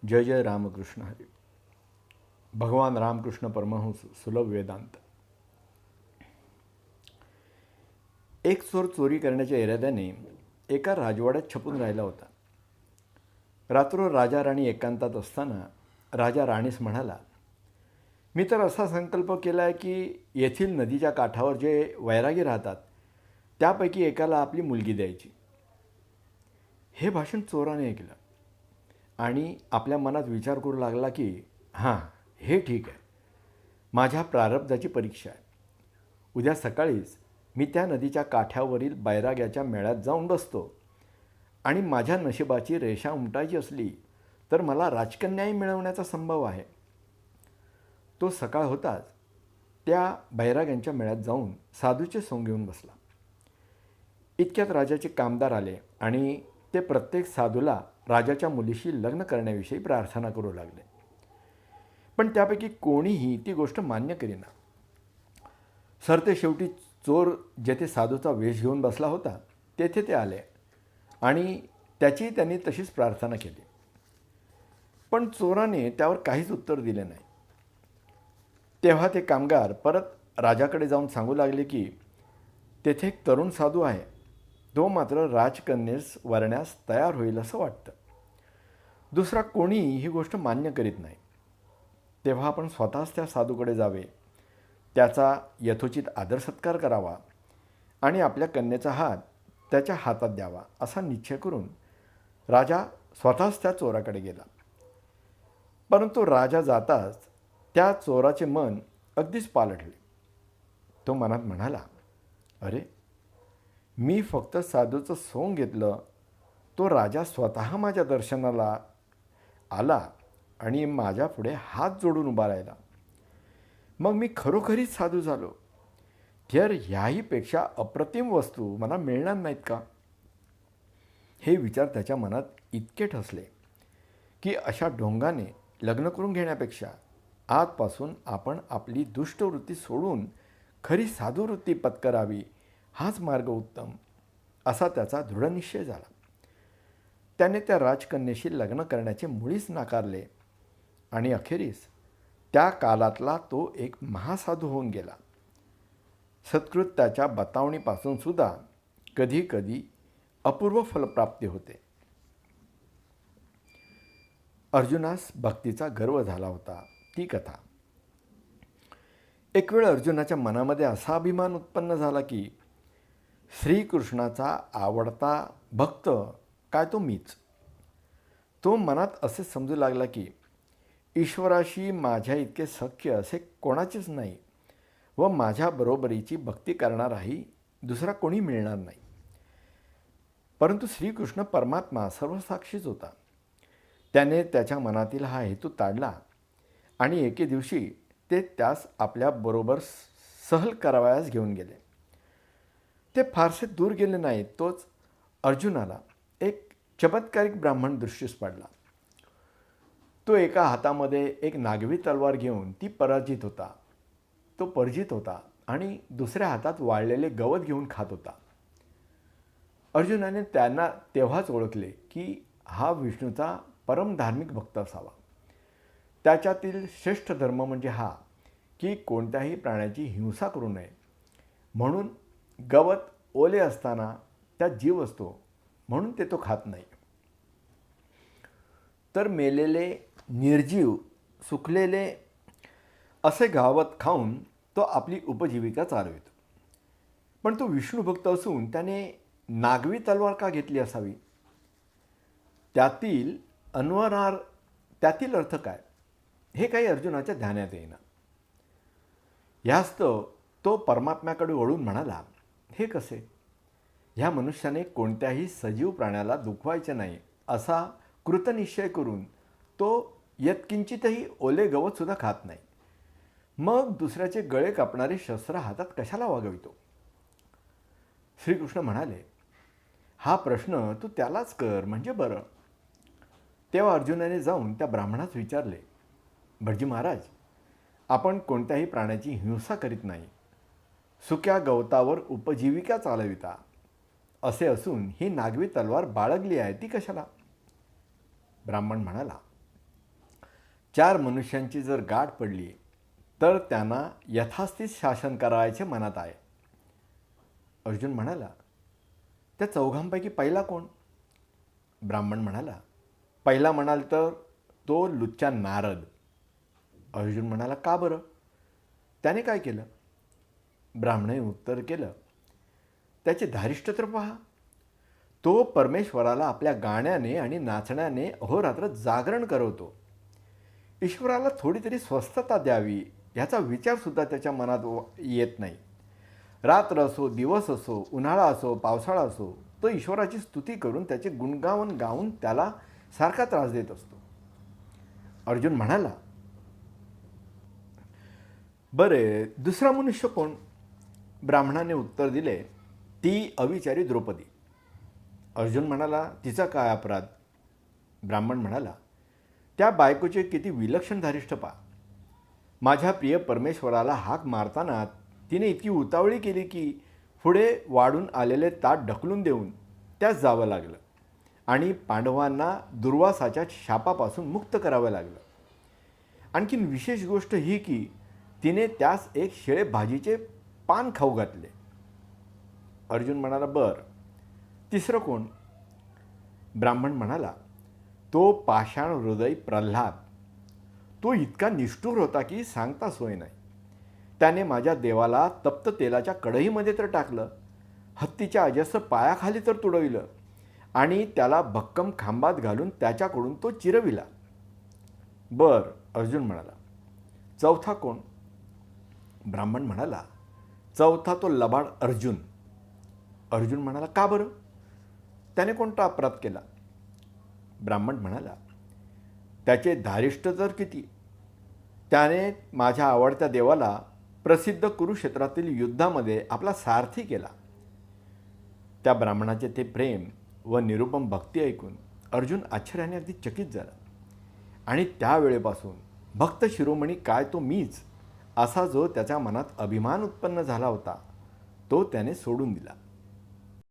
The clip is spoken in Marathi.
जय जय रामकृष्ण हरी. भगवान रामकृष्ण परमहंस सुलभ वेदांत. एक चोर चोरी करण्याच्या इराद्याने एका राजवाड्यात छपून राहिला होता. रात्र राजा राणी एकांतात असताना राजा राणीस म्हणाला, मी तर असा संकल्प केला आहे की येथील नदीच्या काठावर जे वैरागी राहतात त्यापैकी एकाला आपली मुलगी द्यायची. हे भाषण चोराने ऐकलं आणि आपल्या मनात विचार करू लागला की हां, हे ठीक आहे, माझ्या प्रारब्धाची परीक्षा आहे. उद्या सकाळीच मी त्या नदीच्या काठ्यावरील बैराग्याच्या मेळ्यात जाऊन बसतो आणि माझ्या नशिबाची रेषा उमटायची असली तर मला राजकन्याही मिळवण्याचा संभव आहे. तो सकाळ होताच त्या बैराग्यांच्या मेळ्यात जाऊन साधूचे सोंग घेऊन बसला. इतक्यात राजाचे कामदार आले आणि ते प्रत्येक साधूला राजाच्या मुलीशी लग्न करण्याविषयी प्रार्थना करू लागले. पण त्यापैकी कोणीही ती गोष्ट मान्य करीना. सरते शेवटी चोर जेथे साधूचा वेश घेऊन बसला होता तेथे ते आले आणि त्याची त्यांनी तशीच प्रार्थना केली. पण चोराने त्यावर काहीच उत्तर दिले नाही. तेव्हा ते कामगार परत राजाकडे जाऊन सांगू लागले की तेथे एक तरुण साधू आहे, तो मात्र राजकन्येस वरण्यास तयार होईल असं वाटतं. दुसरा कोणीही ही गोष्ट मान्य करीत नाही. तेव्हा आपण स्वतःच त्या साधूकडे जावे, त्याचा यथोचित आदर सत्कार करावा आणि आपल्या कन्येचा हात त्याच्या हातात द्यावा असा निश्चय करून राजा स्वतःच त्या चोराकडे गेला. परंतु राजा जाताच त्या चोराचे मन अगदीच पालटले. तो मनात म्हणाला, अरे, मी फक्त साधूचं सोंग घेतलं, तो राजा स्वतः माझ्या दर्शनाला आला आणि माझ्या पुढे हात जोडून उभा राहिला. मग मी खरोखरीच साधू झालो, तर ह्याहीपेक्षा अप्रतिम वस्तू मला मिळणार नाहीत का? हे विचार त्याच्या मनात इतके ठसले की अशा ढोंगाने लग्न करून घेण्यापेक्षा आजपासून आपण आपली दुष्टवृत्ती सोडून खरी साधुवृत्ती पत्करावी, हाच मार्ग उत्तम असा त्याचा दृढनिश्चय झाला. त्याने त्या राजकन्येशी लग्न करण्याचे मुळीच नाकारले आणि अखेरीस त्या कालातला तो एक महासाधू होऊन गेला. सत्कृत त्याच्या बतावणीपासून सुद्धा कधी कधी अपूर्व फलप्राप्ती होते. अर्जुनास भक्तीचा गर्व झाला होता ती कथा. एक वेळ अर्जुनाच्या मनामध्ये असा अभिमान उत्पन्न झाला की श्रीकृष्णाचा आवडता भक्त काय तो मीच. तो मनात असे समजू लागला की ईश्वराशी माझ्या इतके सख्य असे कोणाचेच नाही व माझ्या बरोबरीची भक्ती करणाराही दुसरा कोणी मिळणार नाही. परंतु श्रीकृष्ण परमात्मा सर्वसाक्षीच होता. त्याने त्याच्या मनातील हा हेतू ताडला आणि एके दिवशी ते त्यास आपल्याबरोबर सहल करावयास घेऊन गेले. ते फारसे दूर गेले नाहीत, तोच अर्जुनाला एक चमत्कारिक ब्राह्मण दृष्टीस पडला. तो एका हातामध्ये एक नागवी तलवार घेऊन तो पराजित होता आणि दुसऱ्या हातात वाळलेले गवत घेऊन खात होता. अर्जुनाने त्यांना तेव्हाच ओळखले की हा विष्णूचा परमधार्मिक भक्त असावा. त्याच्यातील श्रेष्ठ धर्म म्हणजे हा की कोणत्याही प्राण्याची हिंसा करू नये, म्हणून गवत ओले असताना त्यात जीव असतो म्हणून ते तो खात नाही. तर मेलेले, निर्जीव, सुकलेले असे गवत खाऊन तो आपली उपजीविका चालवितो. पण तो विष्णुभक्त असून त्याने नागवी तलवार का घेतली असावी? त्यातील अर्थ काय हे काही अर्जुनाच्या ध्यानात येईना. ह्यास्तव तो परमात्म्याकडे वळून म्हणाला, हे कसे? ह्या मनुष्याने कोणत्याही सजीव प्राण्याला दुखवायचे नाही असा कृतनिश्चय करून तो यत्किंचितही ओले गवतसुद्धा खात नाही. मग दुसऱ्याचे गळे कापणारे शस्त्र हातात कशाला वागवितो? श्रीकृष्ण म्हणाले, हा प्रश्न तू त्यालाच कर म्हणजे बरं. तेव्हा अर्जुनाने जाऊन त्या ब्राह्मणास विचारले, भटजी महाराज, आपण कोणत्याही प्राण्याची हिंसा करीत नाही, सुक्या गवतावर उपजीविका चालविता, असे असून ही नागवी तलवार बाळगली आहे ती कशाला? ब्राह्मण म्हणाला, 4 मनुष्यांची जर गाठ पडली तर त्यांना यथास्थित शासन करायचे मनात आहे. अर्जुन म्हणाला, त्या चौघांपैकी पहिला कोण? ब्राह्मण म्हणाला, पहिला म्हणाल तर तो लुच्चा नारद. अर्जुन म्हणाला, का बरं? त्याने काय केलं? ब्राह्मणाने उत्तर केलं, त्याचे धारिष्ट तर पहा. तो परमेश्वराला आपल्या गाण्याने आणि नाचण्याने अहोरात्र जागरण करवतो. ईश्वराला थोडी तरी स्वस्थता द्यावी याचा विचारसुद्धा त्याच्या मनात येत नाही. रात्र असो, दिवस असो, उन्हाळा असो, पावसाळा असो, तो ईश्वराची स्तुती करून त्याचे गुणगावन गाऊन त्याला सारखा त्रास देत असतो. अर्जुन म्हणाला, बरे दुसरा मनुष्य कोण? ब्राह्मणाने उत्तर दिले, ती अविचारी द्रौपदी. अर्जुन म्हणाला, तिचा काय अपराध? ब्राह्मण म्हणाला, त्या बायकोचे किती विलक्षण धारिष्ठ पहा. माझ्या प्रिय परमेश्वराला हाक मारताना तिने इतकी उतावळी केली की पुढे वाढून आलेले ताट ढकलून देऊन त्यास जावं लागलं आणि पांडवांना दुर्वासाच्या शापापासून मुक्त करावं लागलं. आणखीन विशेष गोष्ट ही की तिने त्यास एक शेळे भाजीचे पान खाऊ घातले. अर्जुन म्हणाला, बर तिसरं कोण? ब्राह्मण म्हणाला, तो पाषाण हृदय प्रल्हाद. तो इतका निष्ठुर होता की सांगता सोय नाही. त्याने माझ्या देवाला तप्त तेलाच्या कढईमध्ये तर टाकलं, हत्तीच्या अजस्र पायाखाली तर तुडविलं आणि त्याला भक्कम खांबात घालून त्याच्याकडून तो चिरविला. बर, अर्जुन म्हणाला, चौथा कोण? ब्राह्मण म्हणाला, चौथा तो लबाड अर्जुन. अर्जुन म्हणाला, का बरं? त्याने कोणता अपराध केला? ब्राह्मण म्हणाला, त्याचे धारिष्ट तर किती. त्याने माझ्या आवडत्या देवाला प्रसिद्ध कुरुक्षेत्रातील युद्धामध्ये आपला सारथी केला. त्या ब्राह्मणाचे ते प्रेम व निरुपम भक्ती ऐकून अर्जुन आश्चर्याने अगदी चकित झाला आणि त्यावेळेपासून भक्त शिरोमणी काय तो मीच असा जो त्याच्या मनात अभिमान उत्पन्न झाला होता तो त्याने सोडून दिला.